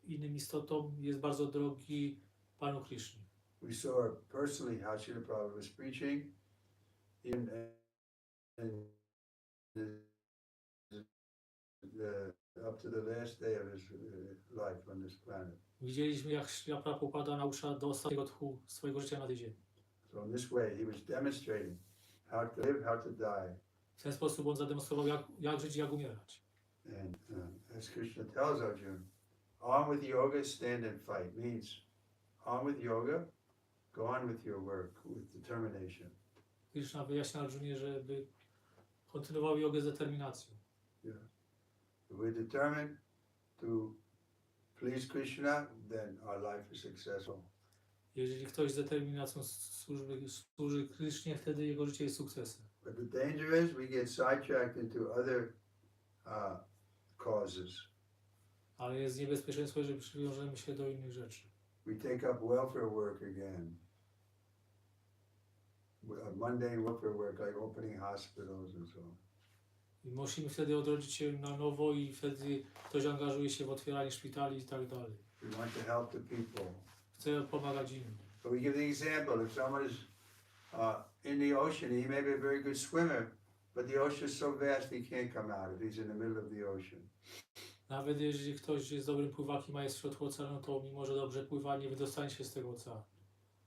innym istotom, jest bardzo drogi Panu Krishnie. We saw personally how Srila Prabhupada was preaching, even up to the last day of his life on this planet. Widzieliśmy, jak Śrila Prabhupada naucza do ostatniego tchu swojego życia na tej ziemi. So in this way, he was demonstrating how to live, how to die. W ten sposób on zademonstrował, jak żyć i jak umierać. And as Krishna tells Arjuna, on with yoga, stand and fight, means on with yoga, go on with your work, with determination. Krishna wyjaśnia Arjunie, żeby kontynuował jogę z determinacją. Yeah. If we're determined to please Krishna, then our life is successful. Jeżeli ktoś z determinacją służy Krishnie, wtedy jego życie jest sukcesem. But the danger is we get sidetracked into other causes. Ale jest niebezpieczeństwo, że przywiążemy się do innych rzeczy. We take up welfare work again. Mundane welfare work like opening hospitals and so on. I musimy wtedy odrodzić się na nowo i wtedy ktoś angażuje się w otwieranie szpitali i tak dalej. We want to help the people. Chce pomagać innym. So we give the example, if someone is in the ocean, he may be a very good swimmer, but the ocean is so vast he can't come out if he's in the middle of the ocean. Nawet jeżeli ktoś jest dobrym pływakiem, a jest w środku oceanu, to mimo że dobrze pływa, nie wydostanie się z tego oceanu.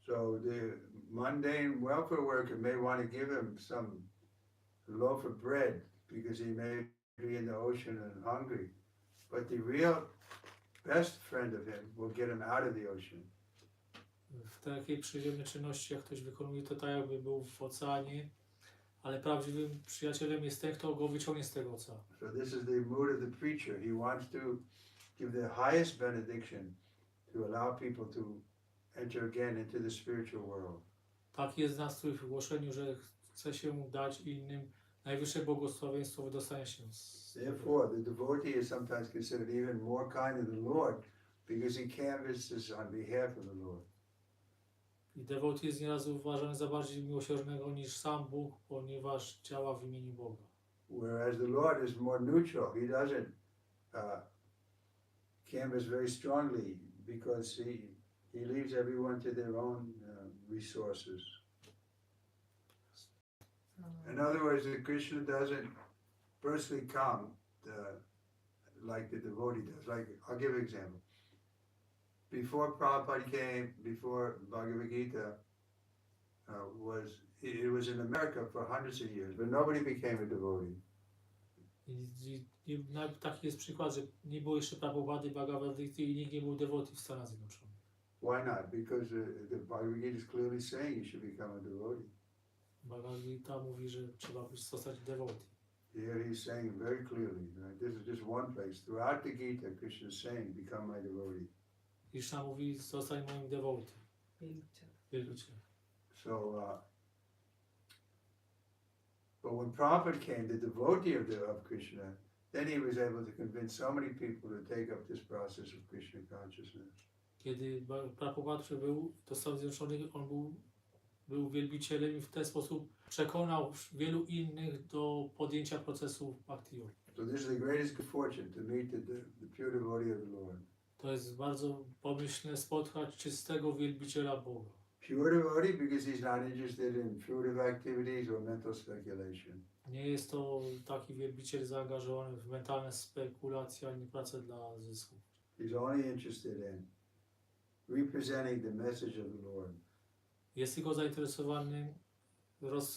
So the mundane welfare worker may want to give him some loaf of bread because he may be in the ocean and hungry, but the real best friend of him will get him out of the ocean. W takiej przyziemnej czynności, jak ktoś wykonuje, to tak jakby był w oceanie, ale prawdziwym przyjacielem jest ten, kto go wyciągnie z tego oceanu. So this is the mood of the preacher. He wants to give the highest benediction to allow people to enter again into the spiritual world. Taki jest nastrój w głoszeniu, że chce się dać innym najwyższe błogosławieństwo wydostania się z Therefore, the devotee is sometimes considered even more kind than the Lord because he canvasses on behalf of the Lord. I devotee jest nieraz uważany za bardziej miłosiernego niż sam Bóg, ponieważ działa w imieniu Boga. Whereas the Lord is more neutral. He doesn't canvass very strongly because he leaves everyone to their own resources. In other words, the Krishna doesn't personally come like the devotee does. Like, I'll give an example. Before Prabhupada came, before Bhagavad Gita it was in America for hundreds of years, but nobody became a devotee. I taki jest przykład, że nie było jeszcze Prabhupada Bhagavad Gita i nikt nie był devotee w Stanach Zjednoczonych. Why not? Because the Bhagavad Gita is clearly saying you should become a devotee. Bhagavad Gita mówi, że trzeba zostać devotee. Here he's saying very clearly, right? This is just one place. Throughout the Gita, Krishna is saying, become my devotee. Krishna mówi, zostań moim devotee. Wielbicielem. So, but when Prabhupada came, the devotee of Krishna, then he was able to convince so many people to take up this process of Krishna consciousness. Kiedy Prabhupada przybył do Stanów Zjednoczonych, on był wielbicielem i w ten sposób przekonał wielu innych do podjęcia procesu bhakti yogi. So this is the greatest good fortune to meet the pure devotee of the Lord. To jest bardzo pomyślne spotkać czystego wielbiciela Boga. Pure devotee because he's not interested in fruitive activities or mental speculation. Nie jest to taki wielbiciel zaangażowany w mentalne spekulacje ani pracę dla zysku. He's only interested in representing the message of the Lord. Jest tylko zainteresowany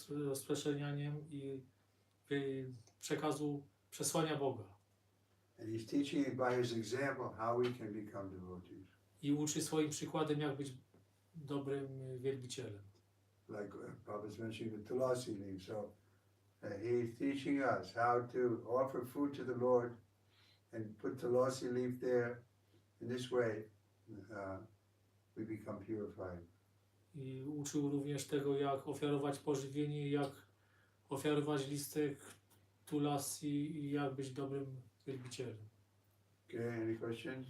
rozprzestrzenianiem i przekazu przesłania Boga. And he's teaching by his example how we can become devotees. I uczy swoim przykładem, jak być dobrym wielbicielem. Like Prabhupada's mentioning the tulasi leaf. So he's teaching us how to offer food to the Lord and put tulasi leaf there. In this way, we become purified. I uczył również tego, jak ofiarować pożywienie, jak ofiarować listek tulasi i jak być dobrym wielbicielem. Okay, any questions?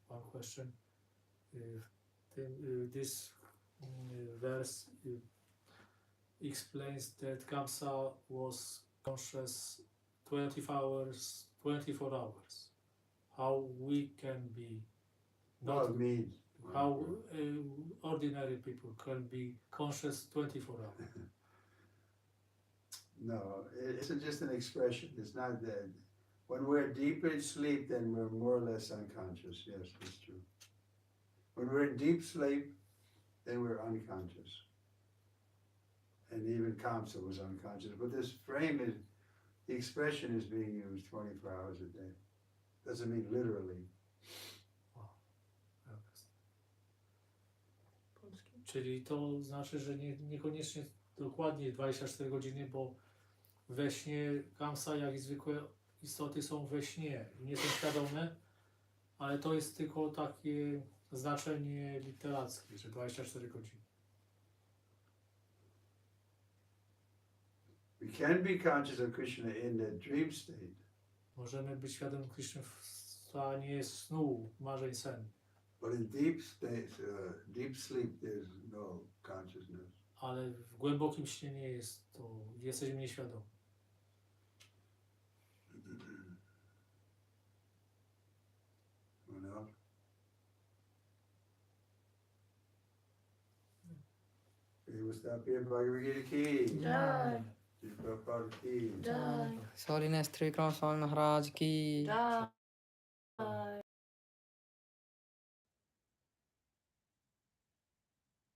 One question. This verse explains that Kamsa was conscious 24 hours. How we can be Well, it means. how ordinary people can be conscious 24 hours. No, it's just an expression. It's not that. When we're deep in sleep, then we're more or less unconscious. Yes, that's true. When we're in deep sleep, then we're unconscious. And even Kamsa was unconscious. But this frame is, the expression is being used 24 hours a day. Doesn't mean literally. Czyli to znaczy, że niekoniecznie dokładnie 24 godziny, bo we śnie Kamsa, jak i zwykłe istoty są we śnie i nie są świadome, ale to jest tylko takie znaczenie literackie, że 24 godziny. We can be conscious of Krishna in the dream state. Możemy być świadomi Krishny w stanie snu, marzeń, sen. But in deep state, deep sleep, there's no consciousness. Ale w głębokim śnie nie jest to, jesteśmy nieświadomi. What else? Okay, we'll stop here. Bhagavad Gita ki. Jai. Shri Prabhupada ki. Jai. Holiness Sri Krishna Maharaj ki. Jai.